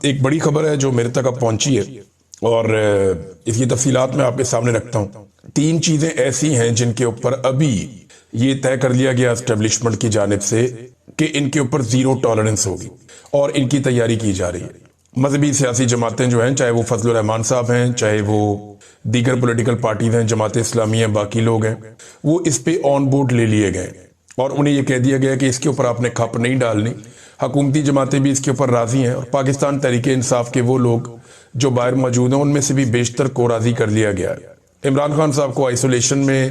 ایک بڑی خبر ہے جو میرے تک اب پہنچی ہے اور اس کی تفصیلات میں آپ کے سامنے رکھتا ہوں۔ 3 چیزیں ایسی ہیں جن کے اوپر ابھی یہ طے کر لیا گیا اسٹیبلشمنٹ کی جانب سے کہ ان کے اوپر زیرو ٹالرنس ہوگی اور ان کی تیاری کی جا رہی ہے۔ مذہبی سیاسی جماعتیں جو ہیں، چاہے وہ فضل الرحمان صاحب ہیں، چاہے وہ دیگر پولیٹیکل پارٹیز ہیں، جماعت اسلامی ہیں، باقی لوگ ہیں، وہ اس پہ آن بورڈ لے لیے گئے اور انہیں یہ کہہ دیا گیا کہ اس کے اوپر آپ نے کھپ نہیں ڈالنی۔ حکومتی جماعتیں بھی اس کے اوپر راضی ہیں اور پاکستان تحریک انصاف کے وہ لوگ جو باہر موجود ہیں ان میں سے بھی بیشتر کو راضی کر لیا گیا ہے۔ عمران خان صاحب کو آئسولیشن میں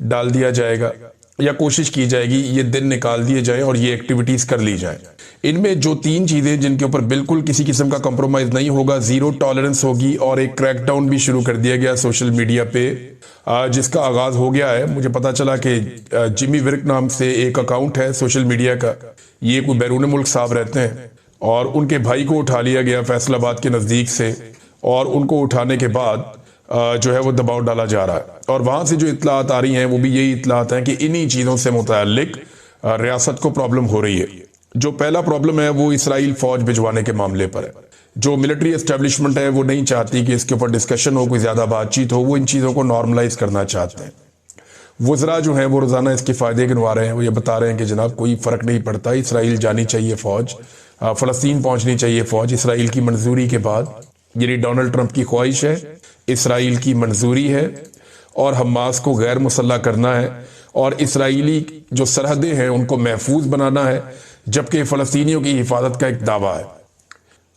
ڈال دیا جائے گا یا کوشش کی جائے گی یہ دن نکال دیے جائیں اور یہ ایکٹیویٹیز کر لی جائیں۔ ان میں جو 3 چیزیں جن کے اوپر بالکل کسی قسم کا کمپرومائز نہیں ہوگا، زیرو ٹالرنس ہوگی اور ایک کریک ڈاؤن بھی شروع کر دیا گیا سوشل میڈیا پہ، جس کا آغاز ہو گیا ہے۔ مجھے پتا چلا کہ جمی ورک نام سے ایک اکاؤنٹ ہے سوشل میڈیا کا، یہ کوئی بیرون ملک صاحب رہتے ہیں اور ان کے بھائی کو اٹھا لیا گیا فیصل آباد کے نزدیک سے، اور ان کو اٹھانے کے بعد جو ہے وہ دباؤ ڈالا جا رہا ہے، اور وہاں سے جو اطلاعات آ رہی ہیں وہ بھی یہی اطلاعات ہیں کہ انہی چیزوں سے متعلق ریاست کو پرابلم ہو رہی ہے۔ جو پہلا پرابلم ہے وہ اسرائیل فوج بھجوانے کے معاملے پر ہے۔ جو ملٹری اسٹیبلشمنٹ ہے وہ نہیں چاہتی کہ اس کے اوپر ڈسکشن ہو، کوئی زیادہ بات چیت ہو، وہ ان چیزوں کو نارملائز کرنا چاہتے ہیں۔ وزراء جو ہیں وہ روزانہ اس کے فائدے گنوا رہے ہیں، وہ یہ بتا رہے ہیں کہ جناب کوئی فرق نہیں پڑتا، اسرائیل جانی چاہیے فوج، فلسطین پہنچنی چاہیے فوج اسرائیل کی منظوری کے بعد۔ یعنی ڈونلڈ ٹرمپ کی خواہش ہے، اسرائیل کی منظوری ہے اور حماس کو غیر مسلح کرنا ہے اور اسرائیلی جو سرحدیں ہیں ان کو محفوظ بنانا ہے، جبکہ فلسطینیوں کی حفاظت کا ایک دعویٰ ہے۔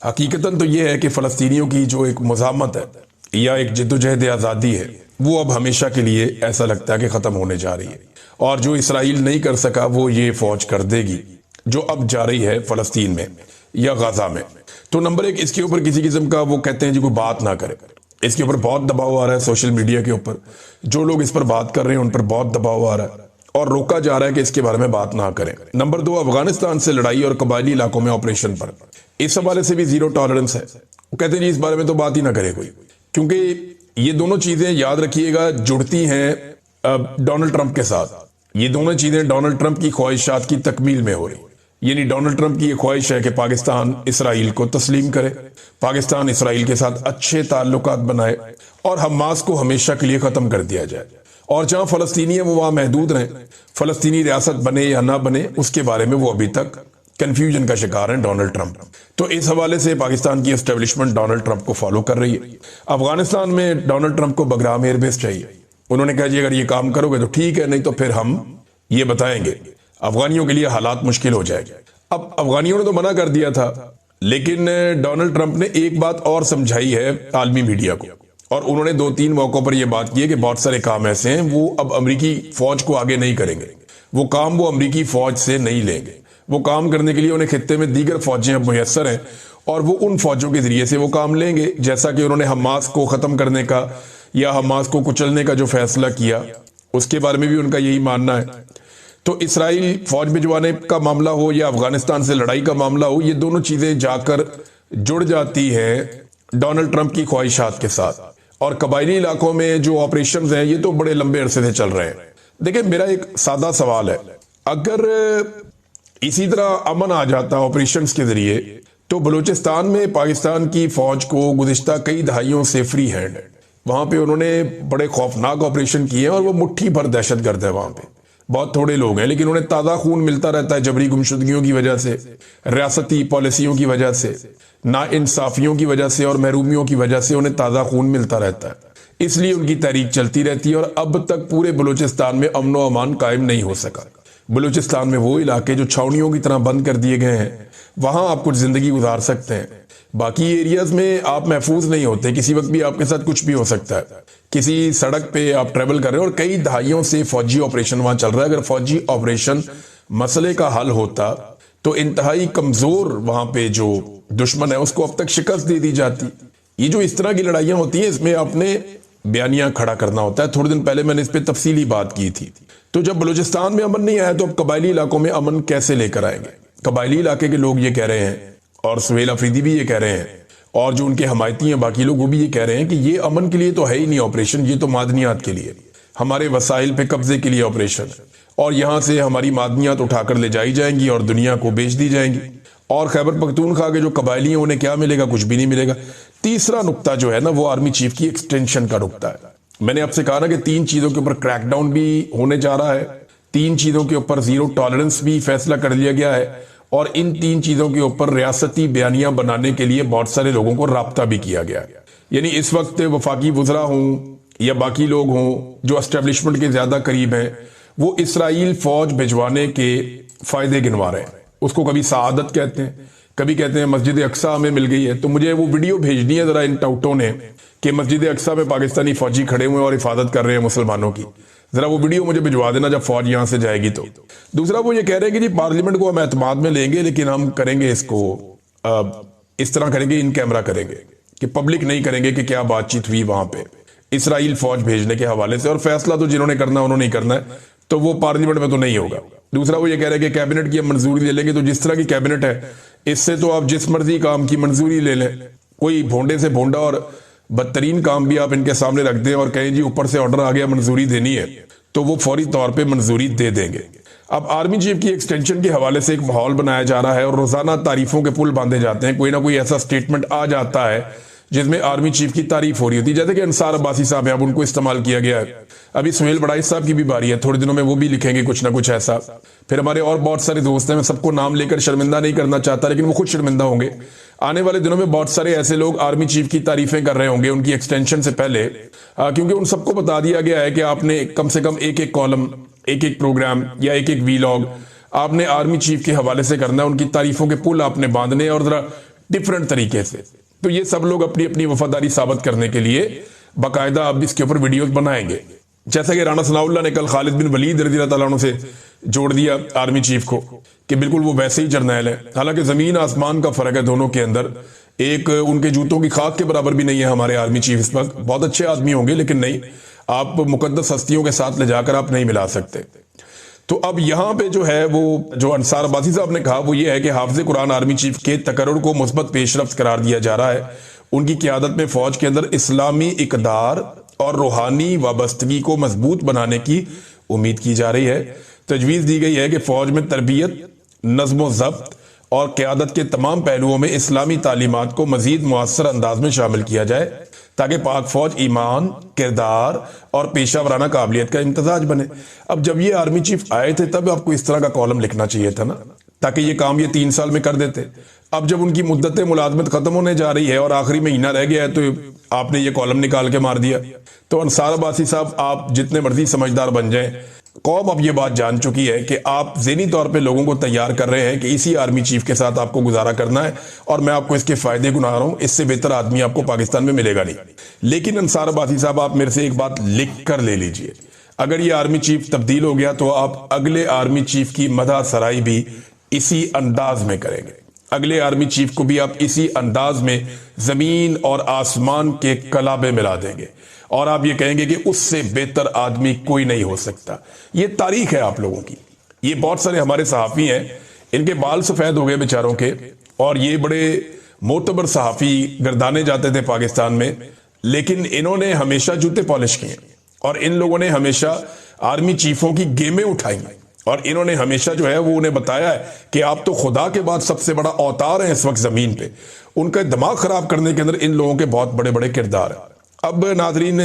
حقیقتاً تو یہ ہے کہ فلسطینیوں کی جو ایک مزاحمت ہے یا ایک جدوجہد آزادی ہے وہ اب ہمیشہ کے لیے ایسا لگتا ہے کہ ختم ہونے جا رہی ہے، اور جو اسرائیل نہیں کر سکا وہ یہ فوج کر دے گی جو اب جا رہی ہے فلسطین میں یا غزہ میں۔ تو نمبر 1، اس کے اوپر کسی قسم کا وہ کہتے ہیں جی کوئی بات نہ کرے، اس کے اوپر بہت دباؤ آ رہا ہے سوشل میڈیا کے اوپر، جو لوگ اس پر بات کر رہے ہیں ان پر بہت دباؤ آ رہا ہے اور روکا جا رہا ہے کہ اس کے بارے میں بات نہ کریں۔ نمبر 2، افغانستان سے لڑائی اور قبائلی علاقوں میں آپریشن پر اس حوالے سے بھی زیرو ٹالرنس ہے۔ وہ کہتے ہیں جی اس بارے میں تو بات ہی نہ کرے کوئی، کیونکہ یہ دونوں چیزیں یاد رکھیے گا جڑتی ہیں ڈونلڈ ٹرمپ کے ساتھ۔ یہ دونوں چیزیں ڈونلڈ ٹرمپ کی خواہشات کی تکمیل میں ہو رہی ہیں۔ یعنی ڈونلڈ ٹرمپ کی یہ خواہش ہے کہ پاکستان اسرائیل کو تسلیم کرے، پاکستان اسرائیل کے ساتھ اچھے تعلقات بنائے اور حماس کو ہمیشہ کے لیے ختم کر دیا جائے، اور جہاں فلسطینی ہیں وہ وہاں محدود رہیں، فلسطینی ریاست بنے یا نہ بنے اس کے بارے میں وہ ابھی تک کنفیوژن کا شکار ہیں ڈونلڈ ٹرمپ۔ تو اس حوالے سے پاکستان کی اسٹیبلشمنٹ ڈونلڈ ٹرمپ کو فالو کر رہی ہے۔ افغانستان میں ڈونلڈ ٹرمپ کو بگرام ایئر بیس چاہیے، انہوں نے کہا جی اگر یہ کام کرو گے تو ٹھیک ہے، نہیں تو پھر ہم یہ بتائیں گے، افغانیوں کے لیے حالات مشکل ہو جائے گا۔ اب افغانیوں نے تو منع کر دیا تھا، لیکن ڈونلڈ ٹرمپ نے ایک بات اور سمجھائی ہے عالمی میڈیا کو، اور انہوں نے 2-3 موقعوں پر یہ بات کی ہے کہ بہت سارے کام ایسے ہیں وہ اب امریکی فوج کو آگے نہیں کریں گے، وہ کام وہ امریکی فوج سے نہیں لیں گے، وہ کام کرنے کے لیے انہیں خطے میں دیگر فوجیں اب میسر ہیں اور وہ ان فوجوں کے ذریعے سے وہ کام لیں گے، جیسا کہ انہوں نے حماس کو ختم کرنے کا یا حماس کو کچلنے کا جو فیصلہ کیا اس کے بارے میں بھی ان کا یہی ماننا ہے۔ تو اسرائیل فوج بھجوانے کا معاملہ ہو یا افغانستان سے لڑائی کا معاملہ ہو، یہ دونوں چیزیں جا کر جڑ جاتی ہیں ڈونلڈ ٹرمپ کی خواہشات کے ساتھ، اور قبائلی علاقوں میں جو آپریشنز ہیں یہ تو بڑے لمبے عرصے سے چل رہے ہیں۔ دیکھیں میرا ایک سادہ سوال ہے، اگر اسی طرح امن آ جاتا آپریشنز کے ذریعے تو بلوچستان میں پاکستان کی فوج کو گزشتہ کئی دہائیوں سے فری ہینڈ ہے، وہاں پہ انہوں نے بڑے خوفناک آپریشن کیے ہیں اور وہ مٹھی بھر دہشت گرد ہے، وہاں پہ بہت تھوڑے لوگ ہیں لیکن انہیں تازہ خون ملتا رہتا ہے جبری گمشدگیوں کی وجہ سے، ریاستی پالیسیوں کی وجہ سے، ناانصافیوں کی وجہ سے اور محرومیوں کی وجہ سے انہیں تازہ خون ملتا رہتا ہے، اس لیے ان کی تحریک چلتی رہتی ہے اور اب تک پورے بلوچستان میں امن و امان قائم نہیں ہو سکا۔ بلوچستان میں وہ علاقے جو چھاؤنیوں کی طرح بند کر دیے گئے ہیں وہاں آپ کچھ زندگی گزار سکتے ہیں، باقی ایریاز میں آپ محفوظ نہیں ہوتے، کسی وقت بھی آپ کے ساتھ کچھ بھی ہو سکتا ہے، کسی سڑک پہ آپ ٹریول کر رہے ہیں اور کئی دہائیوں سے فوجی آپریشن وہاں چل رہا ہے۔ اگر فوجی آپریشن مسئلے کا حل ہوتا تو انتہائی کمزور وہاں پہ جو دشمن ہے اس کو اب تک شکست دے دی جاتی۔ یہ جو اس طرح کی لڑائیاں ہوتی ہیں اس میں آپ نے بیانیہ کھڑا کرنا ہوتا ہے، تھوڑے دن پہلے میں نے اس پہ تفصیلی بات کی تھی۔ تو جب بلوچستان میں امن نہیں آیا تو اب قبائلی علاقوں میں امن کیسے لے کر آئیں گے؟ قبائلی علاقے کے لوگ یہ کہہ رہے ہیں اور سہیل افریدی بھی یہ کہہ رہے ہیں اور جو ان کے حمایتی ہیں باقی لوگ وہ بھی یہ کہہ رہے ہیں کہ یہ امن کے لیے تو ہے ہی نہیں آپریشن، یہ تو معدنیات کے لیے، ہمارے وسائل پہ قبضے کے لیے آپریشن ہے اور یہاں سے ہماری معدنیات اٹھا کر لے جائی جائیں گی اور دنیا کو بیچ دی جائیں گی اور خیبر پختونخوا کے جو قبائلی ہیں انہیں کیا ملے گا؟ کچھ بھی نہیں ملے گا۔ تیسرا نقطہ جو ہے نا وہ آرمی چیف کی ایکسٹینشن کا نقطہ ہے۔ میں نے آپ سے کہا نا کہ 3 چیزوں کے اوپر کریک ڈاؤن بھی ہونے جا رہا ہے، 3 چیزوں کے اوپر زیرو ٹالرنس بھی فیصلہ کر لیا گیا ہے، اور ان 3 چیزوں کے اوپر ریاستی بیانیہ بنانے کے لیے بہت سارے لوگوں کو رابطہ بھی کیا گیا ہے۔ یعنی اس وقت وفاقی وزراء ہوں یا باقی لوگ ہوں جو اسٹیبلشمنٹ کے زیادہ قریب ہیں، وہ اسرائیل فوج بھجوانے کے فائدے گنوا رہے ہیں۔ اس کو کبھی سعادت کہتے ہیں، کبھی کہتے ہیں مسجد اقصیٰ ہمیں مل گئی ہے۔ تو مجھے وہ ویڈیو بھیجنی ہے ذرا ان ٹاؤٹوں نے کہ مسجد اقصیٰ میں پاکستانی فوجی کھڑے ہوئے اور حفاظت کر رہے ہیں مسلمانوں کی، ذرا وہ ویڈیو مجھے بھجوا دینا جب فوج یہاں سے جائے گی تو۔ دوسرا وہ یہ کہہ رہے ہیں کہ جی پارلیمنٹ کو ہم اعتماد میں لیں گے، لیکن ہم کریں گے اس کو اس طرح کریں گے، ان کیمرہ کریں گے کہ پبلک نہیں کریں گے کہ کیا بات چیت ہوئی وہاں پہ اسرائیل فوج بھیجنے کے حوالے سے، اور فیصلہ تو جنہوں نے کرنا انہوں نے کرنا ہے، تو وہ پارلیمنٹ میں تو نہیں ہوگا۔ دوسرا وہ یہ کہہ رہے ہیں کہ کیبنٹ کی ہم منظوری لے لیں گے، تو جس طرح کی کیبنٹ ہے اس سے تو آپ جس مرضی کام کی منظوری لے لیں، کوئی بھونڈے سے بھونڈا اور بدترین کام بھی آپ ان کے سامنے رکھ دیں اور کہیں جی اوپر سے آرڈر آ گیا منظوری دینی ہے، تو وہ فوری طور پہ منظوری دے دیں گے۔ اب آرمی چیف کی ایکسٹینشن کے حوالے سے ایک ماحول بنایا جا رہا ہے اور روزانہ تعریفوں کے پل باندھے جاتے ہیں، کوئی نہ کوئی ایسا سٹیٹمنٹ آ جاتا ہے جس میں آرمی چیف کی تعریف ہو رہی ہوتی ہے، جیسے کہ انصار عباسی صاحب ہیں، اب ان کو استعمال کیا گیا ہے۔ ابھی سہیل بڑائچ صاحب کی بھی باری ہے، تھوڑے دنوں میں وہ بھی لکھیں گے کچھ نہ کچھ ایسا۔ پھر ہمارے اور بہت سارے دوست ہیں، میں سب کو نام لے کر شرمندہ نہیں کرنا چاہتا، لیکن وہ خود شرمندہ ہوں گے۔ آنے والے دنوں میں بہت سارے ایسے لوگ آرمی چیف کی تعریفیں کر رہے ہوں گے ان کی ایکسٹینشن سے پہلے، کیونکہ ان سب کو بتا دیا گیا ہے کہ آپ نے کم سے کم ایک کالم، ایک پروگرام یا ایک ویلاگ آپ نے آرمی چیف کے حوالے سے کرنا ہے، ان کی تعریفوں کے پل آپ نے باندھنے اور ذرا ڈیفرنٹ طریقے سے۔ تو یہ سب لوگ اپنی اپنی وفاداری ثابت کرنے کے لیے باقاعدہ اب اس کے اوپر ویڈیوز بنائیں گے، جیسا کہ رانا ثناء اللہ نے کل خالد بن ولید رضی اللہ تعالیٰ عنہ سے جوڑ دیا آرمی چیف کو کہ بالکل وہ ویسے ہی جرنیل ہے، حالانکہ زمین آسمان کا فرق ہے دونوں کے اندر۔ ایک ان کے جوتوں کی خاک کے برابر بھی نہیں ہے ہمارے آرمی چیف اس وقت، بہت اچھے آدمی ہوں گے لیکن نہیں، آپ مقدس ہستیوں کے ساتھ لے جا کر آپ نہیں ملا سکتے۔ تو اب یہاں پہ جو ہے وہ جو انصار عباسی صاحب نے کہا وہ یہ ہے کہ حافظ قرآن آرمی چیف کے تقرر کو مثبت پیش رفت قرار دیا جا رہا ہے۔ ان کی قیادت میں فوج کے اندر اسلامی اقدار اور روحانی وابستگی کو مضبوط بنانے کی امید کی جا رہی ہے۔ تجویز دی گئی ہے کہ فوج میں تربیت، نظم و ضبط اور قیادت کے تمام پہلوؤں میں اسلامی تعلیمات کو مزید مؤثر انداز میں شامل کیا جائے تاکہ پاک فوج ایمان، کردار اور پیشہ ورانہ قابلیت کا امتزاج بنے۔ اب جب یہ آرمی چیف آئے تھے تب آپ کو اس طرح کا کالم لکھنا چاہیے تھا نا، تاکہ یہ کام یہ 3 سال میں کر دیتے۔ اب جب ان کی مدت ملازمت ختم ہونے جا رہی ہے اور آخری مہینہ رہ گیا ہے تو آپ نے یہ کالم نکال کے مار دیا۔ تو انصار عباسی صاحب آپ جتنے مرضی سمجھدار بن جائیں، قوم اب یہ بات جان چکی ہے کہ آپ ذہنی طور پہ لوگوں کو تیار کر رہے ہیں کہ اسی آرمی چیف کے ساتھ آپ کو گزارا کرنا ہے، اور میں آپ کو اس کے فائدے گنا رہا ہوں، اس سے بہتر آدمی آپ کو پاکستان میں ملے گا نہیں۔ لیکن انصار عباسی صاحب آپ میرے سے ایک بات لکھ کر لے لیجئے، اگر یہ آرمی چیف تبدیل ہو گیا تو آپ اگلے آرمی چیف کی مدح سرائی بھی اسی انداز میں کریں گے، اگلے آرمی چیف کو بھی آپ اسی انداز میں زمین اور آسمان کے کلابے ملا دیں گے، اور آپ یہ کہیں گے کہ اس سے بہتر آدمی کوئی نہیں ہو سکتا۔ یہ تاریخ ہے آپ لوگوں کی۔ یہ بہت سارے ہمارے صحافی ہیں، ان کے بال سفید ہو گئے بیچاروں کے، اور یہ بڑے معتبر صحافی گردانے جاتے تھے پاکستان میں، لیکن انہوں نے ہمیشہ جوتے پالش کیے اور ان لوگوں نے ہمیشہ آرمی چیفوں کی گیمیں اٹھائی، اور انہوں نے ہمیشہ جو ہے وہ انہیں بتایا ہے کہ آپ تو خدا کے بعد سب سے بڑا اوتار ہیں اس وقت زمین پہ۔ ان کا دماغ خراب کرنے کے اندر ان لوگوں کے بہت بڑے بڑے کردار ہیں۔ اب ناظرین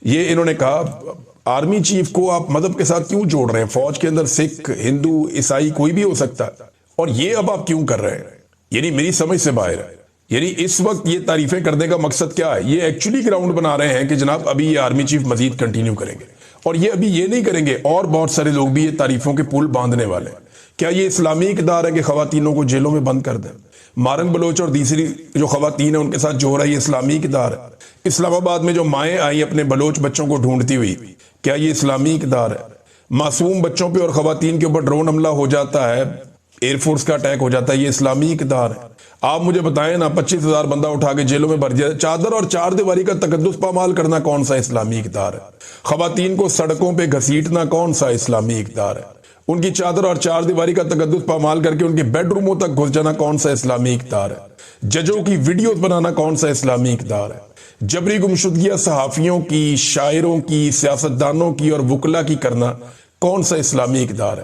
یہ انہوں نے کہا آرمی چیف کو آپ مذہب کے ساتھ کیوں جوڑ رہے ہیں؟ فوج کے اندر سکھ، ہندو، عیسائی کوئی بھی ہو سکتا ہے، اور یہ اب آپ کیوں کر رہے ہیں؟ یعنی میری سمجھ سے باہر ہے۔ یعنی اس وقت یہ تعریفیں کرنے کا مقصد کیا ہے؟ یہ ایکچولی گراؤنڈ بنا رہے ہیں کہ جناب ابھی یہ آرمی چیف مزید کنٹینیو کریں گے، اور یہ ابھی یہ نہیں کریں گے، اور بہت سارے لوگ بھی یہ تعریفوں کے پل باندھنے والے ہیں۔ کیا یہ اسلامی اقدار ہے کہ خواتینوں کو جیلوں میں بند کر دیں؟ مارنگ بلوچ اور دوسری جو خواتین ہیں ان کے ساتھ جو ہو رہا ہے یہ اسلامی اقدار ہے؟ اسلام آباد میں جو مائیں آئیں اپنے بلوچ بچوں کو ڈھونڈتی ہوئی، کیا یہ اسلامی اقدار ہے؟ معصوم بچوں پہ اور خواتین کے اوپر ڈرون حملہ ہو جاتا ہے، ایئر فورس کا اٹیک ہو جاتا ہے، یہ اسلامی اقدار ہے؟ آپ مجھے بتائیں نا، 25,000 بندہ اٹھا کے جیلوں میں بھر دیا، چادر اور چار دیواری کا تقدس پامال کرنا کون سا اسلامی اقدار ہے؟ خواتین کو سڑکوں پہ گھسیٹنا کون سا اسلامی اقدار ہے؟ ان کی چادر اور چار دیواری کا تقدس پامال کر کے ان کے بیڈ روموں تک گھس جانا کون سا اسلامی اقدار ہے؟ ججوں کی ویڈیوز بنانا کون سا اسلامی اقدار ہے؟ جبری گمشدگیاں صحافیوں کی، شاعروں کی، سیاستدانوں کی اور وکلا کی کرنا کون سا اسلامی اقدار ہے؟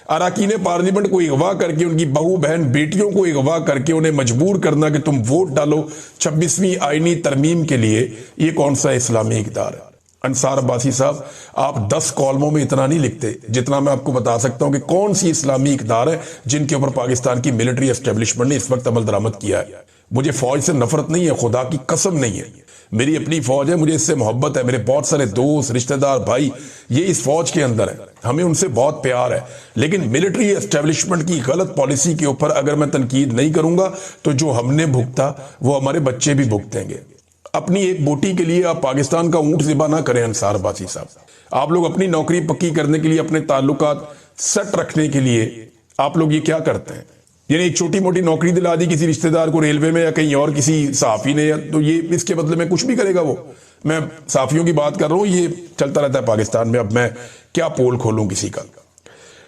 اراکین پارلیمنٹ کو اغوا کر کے ان کی بہو بہن بیٹیوں کو اغوا کر کے انہیں مجبور کرنا کہ تم ووٹ ڈالو 26ویں آئینی ترمیم کے لیے، یہ کون سا اسلامی اقدار ہے؟ انصار عباسی صاحب، آپ 10 کالموں میں اتنا نہیں لکھتے جتنا میں آپ کو بتا سکتا ہوں کہ کون سی اسلامی اقدار ہے جن کے اوپر پاکستان کی ملٹری اسٹیبلشمنٹ نے اس وقت عمل درآمد کیا ہے۔ مجھے فوج سے نفرت نہیں ہے، خدا کی قسم نہیں ہے، میری اپنی فوج ہے، مجھے اس سے محبت ہے، میرے بہت سارے دوست، رشتہ دار، بھائی یہ اس فوج کے اندر ہے، ہمیں ان سے بہت پیار ہے، لیکن ملٹری اسٹیبلشمنٹ کی غلط پالیسی کے اوپر اگر میں تنقید نہیں کروں گا تو جو ہم نے بھگتا وہ ہمارے بچے بھی بھگتیں گے۔ اپنی ایک بوٹی کے لیے آپ پاکستان کا اونٹ ذبح نہ کریں انصار عباسی صاحب۔ آپ لوگ اپنی نوکری پکی کرنے کے لیے، اپنے تعلقات سیٹ رکھنے کے لیے آپ لوگ یہ کیا کرتے ہیں؟ یعنی ایک چھوٹی موٹی نوکری دلا دی کسی رشتہ دار کو ریلوے میں یا کہیں اور کسی صحافی نے، تو یہ اس کے بدلے میں کچھ بھی کرے گا وہ؟ میں صحافیوں کی بات کر رہا ہوں، یہ چلتا رہتا ہے پاکستان میں، اب میں کیا پول کھولوں کسی کا۔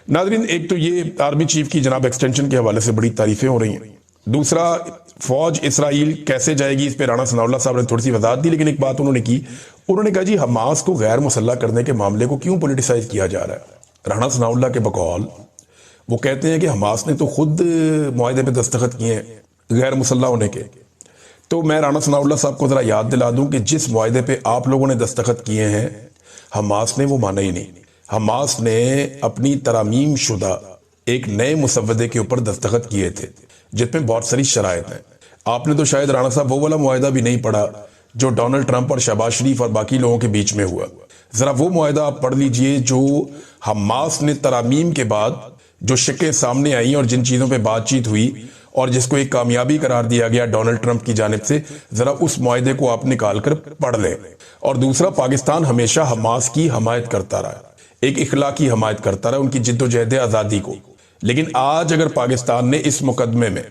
ناظرین، ایک تو یہ آرمی چیف کی جناب ایکسٹینشن کے حوالے سے بڑی تعریفیں ہو رہی ہیں، دوسرا فوج اسرائیل کیسے جائے گی، اس پہ رانا ثناء اللہ صاحب نے تھوڑی سی وضاحت دی، لیکن ایک بات انہوں نے کی، انہوں نے کہا جی حماس کو غیر مسلح کرنے کے معاملے کو کیوں پولیٹیسائز کیا جا رہا ہے؟ رانا ثناء اللہ کے بقول وہ کہتے ہیں کہ حماس نے تو خود معاہدے پہ دستخط کیے ہیں غیر مسلح ہونے کے، تو میں رانا ثناء اللہ صاحب کو ذرا یاد دلا دوں کہ جس معاہدے پہ آپ لوگوں نے دستخط کیے ہیں حماس نے وہ مانا ہی نہیں۔ حماس نے اپنی ترامیم شدہ ایک نئے مسودے کے اوپر دستخط کیے تھے جس میں بہت ساری شرائط ہیں۔ آپ نے تو شاید رانا صاحب وہ والا معاہدہ بھی نہیں پڑھا جو ڈونلڈ ٹرمپ اور شہباز شریف اور باقی لوگوں کے بیچ میں ہوا، ذرا وہ معاہدہ آپ پڑھ لیجئے جو حماس نے ترامیم کے بعد جو شکیں سامنے آئیں اور جن چیزوں پہ بات چیت ہوئی اور جس کو ایک کامیابی قرار دیا گیا ڈونلڈ ٹرمپ کی جانب سے، ذرا اس معاہدے کو آپ نکال کر پڑھ لیں۔ اور دوسرا، پاکستان ہمیشہ حماس کی حمایت کرتا رہا، ایک اخلاقی حمایت کرتا رہا ان کی جد و جہد آزادی کو، لیکن آج اگر پاکستان نے اس مقدمے میں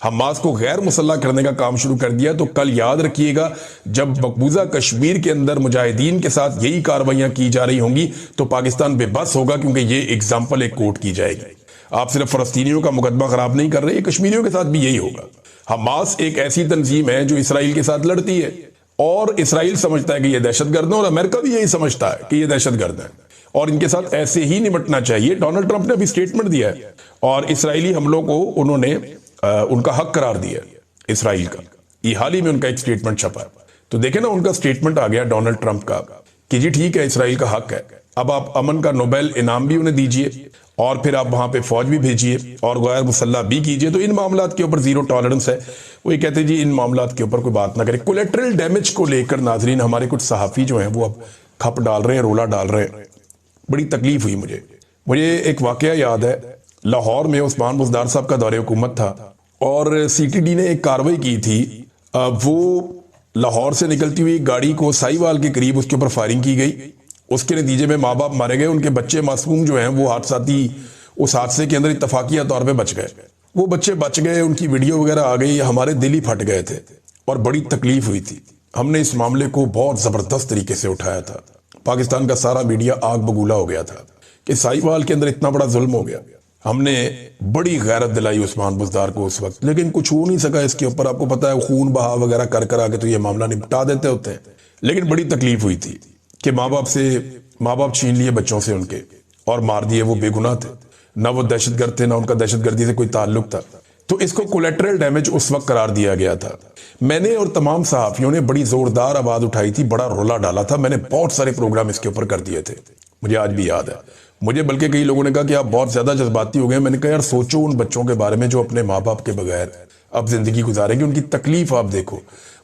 حماس کو غیر مسلح کرنے کا کام شروع کر دیا تو کل یاد رکھیے گا جب مقبوضہ کشمیر کے اندر مجاہدین کے ساتھ یہی کاروائیاں کی جا رہی ہوں گی تو پاکستان بے بس ہوگا، کیونکہ یہ اگزامپل ایک کوٹ کی جائے گی۔ آپ صرف فلسطینیوں کا مقدمہ خراب نہیں کر رہے، یہ کشمیریوں کے ساتھ بھی یہی ہوگا۔ حماس ایک ایسی تنظیم ہے جو اسرائیل کے ساتھ لڑتی ہے اور اسرائیل سمجھتا ہے کہ یہ دہشت گرد ہے اور امریکہ بھی یہی سمجھتا ہے کہ یہ دہشت گرد ہے اور ان کے ساتھ ایسے ہی نمٹنا چاہیے۔ ڈونلڈ ٹرمپ نے ابھی سٹیٹمنٹ دیا ہے اور اسرائیلی حملوں کو انہوں نے ان کا حق قرار دیا اسرائیل کا، یہ حال ہی میں ان کا ایک سٹیٹمنٹ چھپا ہے، تو دیکھیں نا ان کا سٹیٹمنٹ آ گیا ڈونلڈ ٹرمپ کا کہ جی ٹھیک ہے اسرائیل کا حق ہے، اب آپ امن کا نوبیل انعام بھی انہیں دیجئے اور پھر آپ وہاں پہ فوج بھی بھیجیے اور غیر مسلح بھی کیجیے، تو ان معاملات کے اوپر زیرو ٹالرنس ہے۔ وہ یہ کہتے ہیں جی ان معاملات کے اوپر کوئی بات نہ کرے۔ کولیٹرل ڈیمیج کو لے کر ناظرین ہمارے کچھ صحافی جو ہیں وہ اب کھپ ڈال رہے ہیں، رولا ڈال رہے ہیں، بڑی تکلیف ہوئی مجھے ایک واقعہ یاد ہے، لاہور میں عثمان بزدار صاحب کا دور حکومت تھا اور سی ٹی ڈی نے ایک کاروائی کی تھی، وہ لاہور سے نکلتی ہوئی گاڑی کو سائیوال کے قریب اس کے اوپر فائرنگ کی گئی، اس کے نتیجے میں ماں باپ مارے گئے، ان کے بچے معصوم جو ہیں وہ حادثاتی اس حادثے کے اندر اتفاقیہ طور پہ بچ گئے، وہ بچے بچ گئے، ان کی ویڈیو وغیرہ آ گئی، ہمارے دل ہی پھٹ گئے تھے اور بڑی تکلیف ہوئی تھی۔ ہم نے اس معاملے کو بہت زبردست طریقے سے اٹھایا تھا، پاکستان کا سارا میڈیا آگ بگولا ہو گیا تھا کہ سائیوال کے اندر اتنا بڑا ظلم ہو گیا۔ ہم نے بڑی غیرت دلائی عثمان بزدار کو اس وقت، لیکن کچھ ہو نہیں سکا اس کے اوپر۔ آپ کو پتہ ہے خون بہا وغیرہ کر کر آگے تو یہ معاملہ نپٹا دیتے ہوتے ہیں، لیکن بڑی تکلیف ہوئی تھی کہ ماں باپ چھین لیے بچوں سے ان کے اور مار دیے، وہ بے گناہ تھے، نہ وہ دہشت گرد تھے، نہ ان کا دہشت گردی سے کوئی تعلق تھا، تو اس کو کولیٹرل ڈیمیج اس وقت قرار دیا گیا تھا۔ میں نے اور تمام صحافیوں نے بڑی زوردار آواز اٹھائی تھی، بڑا رولا ڈالا تھا، میں نے بہت سارے پروگرام اس کے اوپر کر دیے تھے، مجھے آج بھی یاد ہے۔ مجھے بلکہ کئی لوگوں نے کہا کہ آپ بہت زیادہ جذباتی ہو گئے، میں نے کہا یار سوچو ان بچوں کے بارے میں جو اپنے ماں باپ کے بغیر اب زندگی گزاریں گے، ان کی تکلیف آپ دیکھو،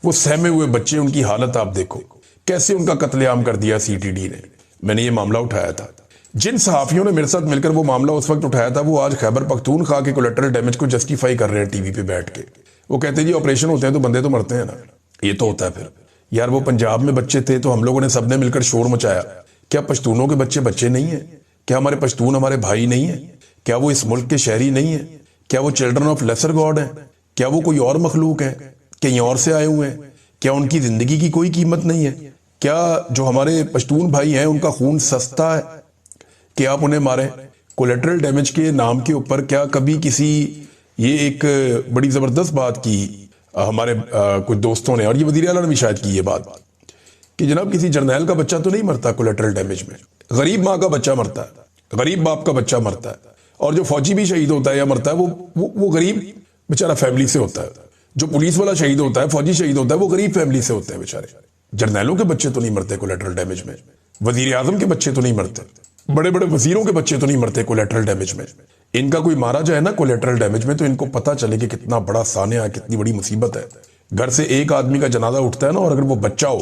وہ سہمے ہوئے بچے، ان کی حالت آپ دیکھو، کیسے ان کا قتل عام کر دیا سی ٹی ڈی نے۔ میں نے یہ معاملہ اٹھایا تھا، جن صحافیوں نے میرے ساتھ مل کر وہ معاملہ اس وقت اٹھایا تھا وہ آج خیبر پختونخوا کے کولیٹرل ڈیمیج کو جسٹیفائی کر رہے ہیں ٹی وی پہ بیٹھ کے۔ وہ کہتے ہیں جی آپریشن ہوتے ہیں تو بندے تو مرتے ہیں نا، یہ تو ہوتا ہے پھر یار وہ پنجاب میں بچے تھے تو ہم لوگوں نے سب نے مل کر شور مچایا، کیا پشتونوں کے بچے نہیں ہیں؟ کیا ہمارے پشتون ہمارے بھائی نہیں ہیں؟ کیا وہ اس ملک کے شہری نہیں ہیں؟ کیا وہ چلڈرن آف لیسر گاڈ ہیں؟ کیا وہ کوئی اور مخلوق ہے، کہیں اور سے آئے ہوئے ہیں؟ کیا ان کی زندگی کی کوئی قیمت نہیں ہے؟ کیا جو ہمارے پشتون بھائی ہیں ان کا خون سستا ہے کہ آپ انہیں ماریں؟ کولیٹرل ڈیمیج کے نام کے اوپر کیا کبھی کسی، یہ ایک بڑی زبردست بات کی ہمارے کچھ دوستوں نے، اور یہ وزیر اعلیٰ نے بھی شاید کی یہ بات کہ جناب کسی جرنیل کا بچہ تو نہیں مرتا کولیٹرل ڈیمیج میں، غریب ماں کا بچہ مرتا ہے۔ غریب باپ کا بچہ مرتا ہے، اور جو فوجی بھی شہید ہوتا ہے یا مرتا ہے وہ غریب بیچارہ فیملی سے ہوتا ہے. جو پولیس والا شہید ہوتا ہے، فوجی شہید ہوتا ہے، وہ غریب فیملی سے ہوتے ہیں بیچارے. جرنیلوں کے بچے تو نہیں مرتے کولیٹرل ڈیمیج میں، وزیر اعظم کے بچے تو نہیں مرتے، بڑے بڑے وزیروں کے بچے تو نہیں مرتے کولیٹرل ڈیمیج میں. ان کا کوئی مارا جائے نا کولیٹرل ڈیمیج میں تو ان کو پتا چلے کہ کتنا بڑا سانحہ ہے، کتنی بڑی مصیبت ہے. گھر سے ایک آدمی کا جنازہ اٹھتا ہے نا، اور اگر وہ بچہ ہو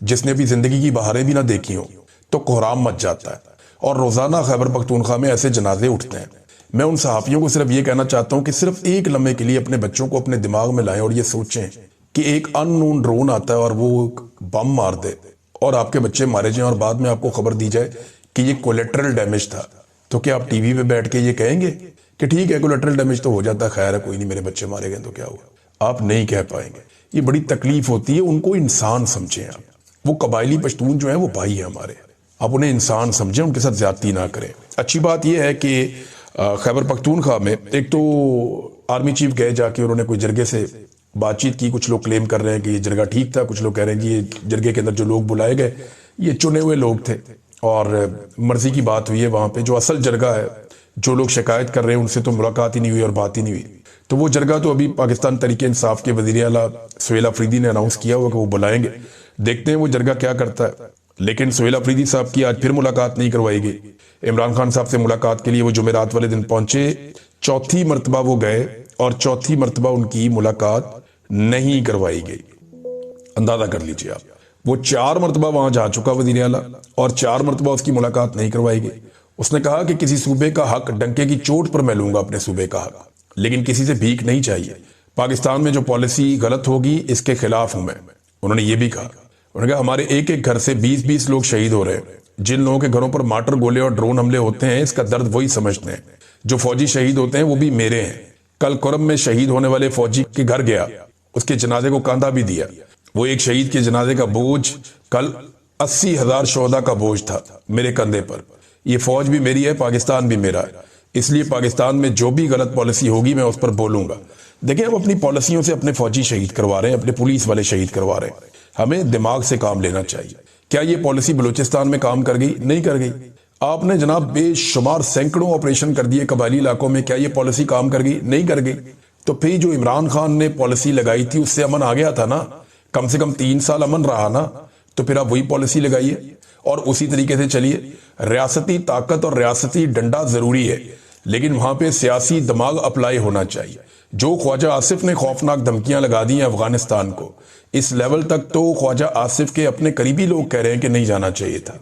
جس نے بھی زندگی کی بہاریں بھی نہ دیکھی ہوں تو کوہرام مچ جاتا ہے. اور روزانہ خیبر پختونخوا میں ایسے جنازے اٹھتے ہیں. میں ان صحافیوں کو صرف یہ کہنا چاہتا ہوں کہ صرف ایک لمحے کے لیے اپنے بچوں کو اپنے دماغ میں لائیں اور یہ سوچیں کہ ایک ان نون ڈرون آتا ہے اور وہ بم مار دے اور آپ کے بچے مارے جائیں، اور بعد میں آپ کو خبر دی جائے کہ یہ کولیٹرل ڈیمیج تھا. تو کیا آپ ٹی وی پہ بیٹھ کے یہ کہیں گے کہ ٹھیک ہے کولیٹرل ڈیمیج تو ہو جاتا ہے، خیر ہے کوئی نہیں، میرے بچے مارے گئے تو کیا ہوا؟ آپ نہیں کہہ پائیں گے. یہ بڑی تکلیف ہوتی ہے. ان کو انسان سمجھیں آپ. وہ قبائلی پشتون جو ہیں وہ بھائی ہیں ہمارے، آپ انہیں انسان سمجھیں، ان کے ساتھ زیادتی نہ کریں. اچھی بات یہ ہے کہ خیبر پختونخوا میں ایک تو آرمی چیف گئے جا کے، انہوں نے کوئی جرگے سے بات چیت کی. کچھ لوگ کلیم کر رہے ہیں کہ یہ جرگہ ٹھیک تھا، کچھ لوگ کہہ رہے ہیں کہ یہ جرگے کے اندر جو لوگ بلائے گئے یہ چنے ہوئے لوگ تھے اور مرضی کی بات ہوئی ہے وہاں پہ. جو اصل جرگہ ہے، جو لوگ شکایت کر رہے ہیں ان سے تو ملاقات ہی نہیں ہوئی اور بات ہی نہیں ہوئی. تو وہ جرگہ تو ابھی پاکستان تحریک انصاف کے وزیر اعلیٰ سہیل آفریدی نے اناؤنس کیا ہوا کہ وہ بلائیں گے. دیکھتے ہیں وہ جرگہ کیا کرتا ہے. لیکن سہیل آفریدی صاحب کی آج پھر ملاقات نہیں کروائی گئی. عمران خان صاحب سے ملاقات کے لیے وہ جمعرات والے دن پہنچے، چوتھی مرتبہ وہ گئے اور چوتھی مرتبہ ان کی ملاقات نہیں کروائی گئی. اندازہ کر لیجئے آپ، وہ 4 مرتبہ وہاں جا چکا وزیر اعلیٰ اور 4 مرتبہ اس کی ملاقات نہیں کروائی گئی. اس نے کہا کہ کسی صوبے کا حق ڈنکے کی چوٹ پر میں لوں گا، اپنے صوبے کا حق، لیکن کسی سے بھیک نہیں چاہیے. پاکستان میں جو پالیسی غلط ہوگی اس کے خلاف ہوں میں. انہوں نے یہ بھی کہا، انہوں نے کہا ہمارے ایک ایک گھر سے 20-20 لوگ شہید ہو رہے ہیں. جن لوگوں کے گھروں پر مارٹر گولے اور ڈرون حملے ہوتے ہیں اس کا درد وہی سمجھتے ہیں. جو فوجی شہید ہوتے ہیں وہ بھی میرے ہیں. کل کرم میں شہید ہونے والے فوجی کے گھر گیا، اس کے جنازے کو کاندھا بھی دیا. وہ ایک شہید کے جنازے کا بوجھ کل 80,000 شہداء کا بوجھ تھا میرے کندھے پر. یہ فوج بھی میری ہے، پاکستان بھی میرا ہے. اس لیے پاکستان میں جو بھی غلط پالیسی ہوگی میں اس پر بولوں گا. دیکھیں ہم اپنی پالیسیوں سے اپنے فوجی شہید کروا رہے ہیں، اپنے پولیس والے شہید کروا رہے ہیں. ہمیں دماغ سے کام لینا چاہیے. کیا یہ پالیسی بلوچستان میں کام کر گئی؟ نہیں کر گئی. آپ نے جناب بے شمار سینکڑوں آپریشن کر دیے قبائلی علاقوں میں، کیا یہ پالیسی کام کر گئی؟ نہیں کر گئی. تو پھر جو عمران خان نے پالیسی لگائی تھی اس سے امن آ گیا تھا نا، کم سے کم 3 سال امن رہا نا. تو پھر آپ وہی پالیسی لگائیے اور اسی طریقے سے چلیے. ریاستی طاقت اور ریاستی ڈنڈا ضروری ہے، لیکن وہاں پہ سیاسی دماغ اپلائی ہونا چاہیے. جو خواجہ آصف نے خوفناک دھمکیاں لگا دی ہیں افغانستان کو، اس لیول تک تو خواجہ آصف کے اپنے قریبی لوگ کہہ رہے ہیں کہ نہیں جانا چاہیے تھا.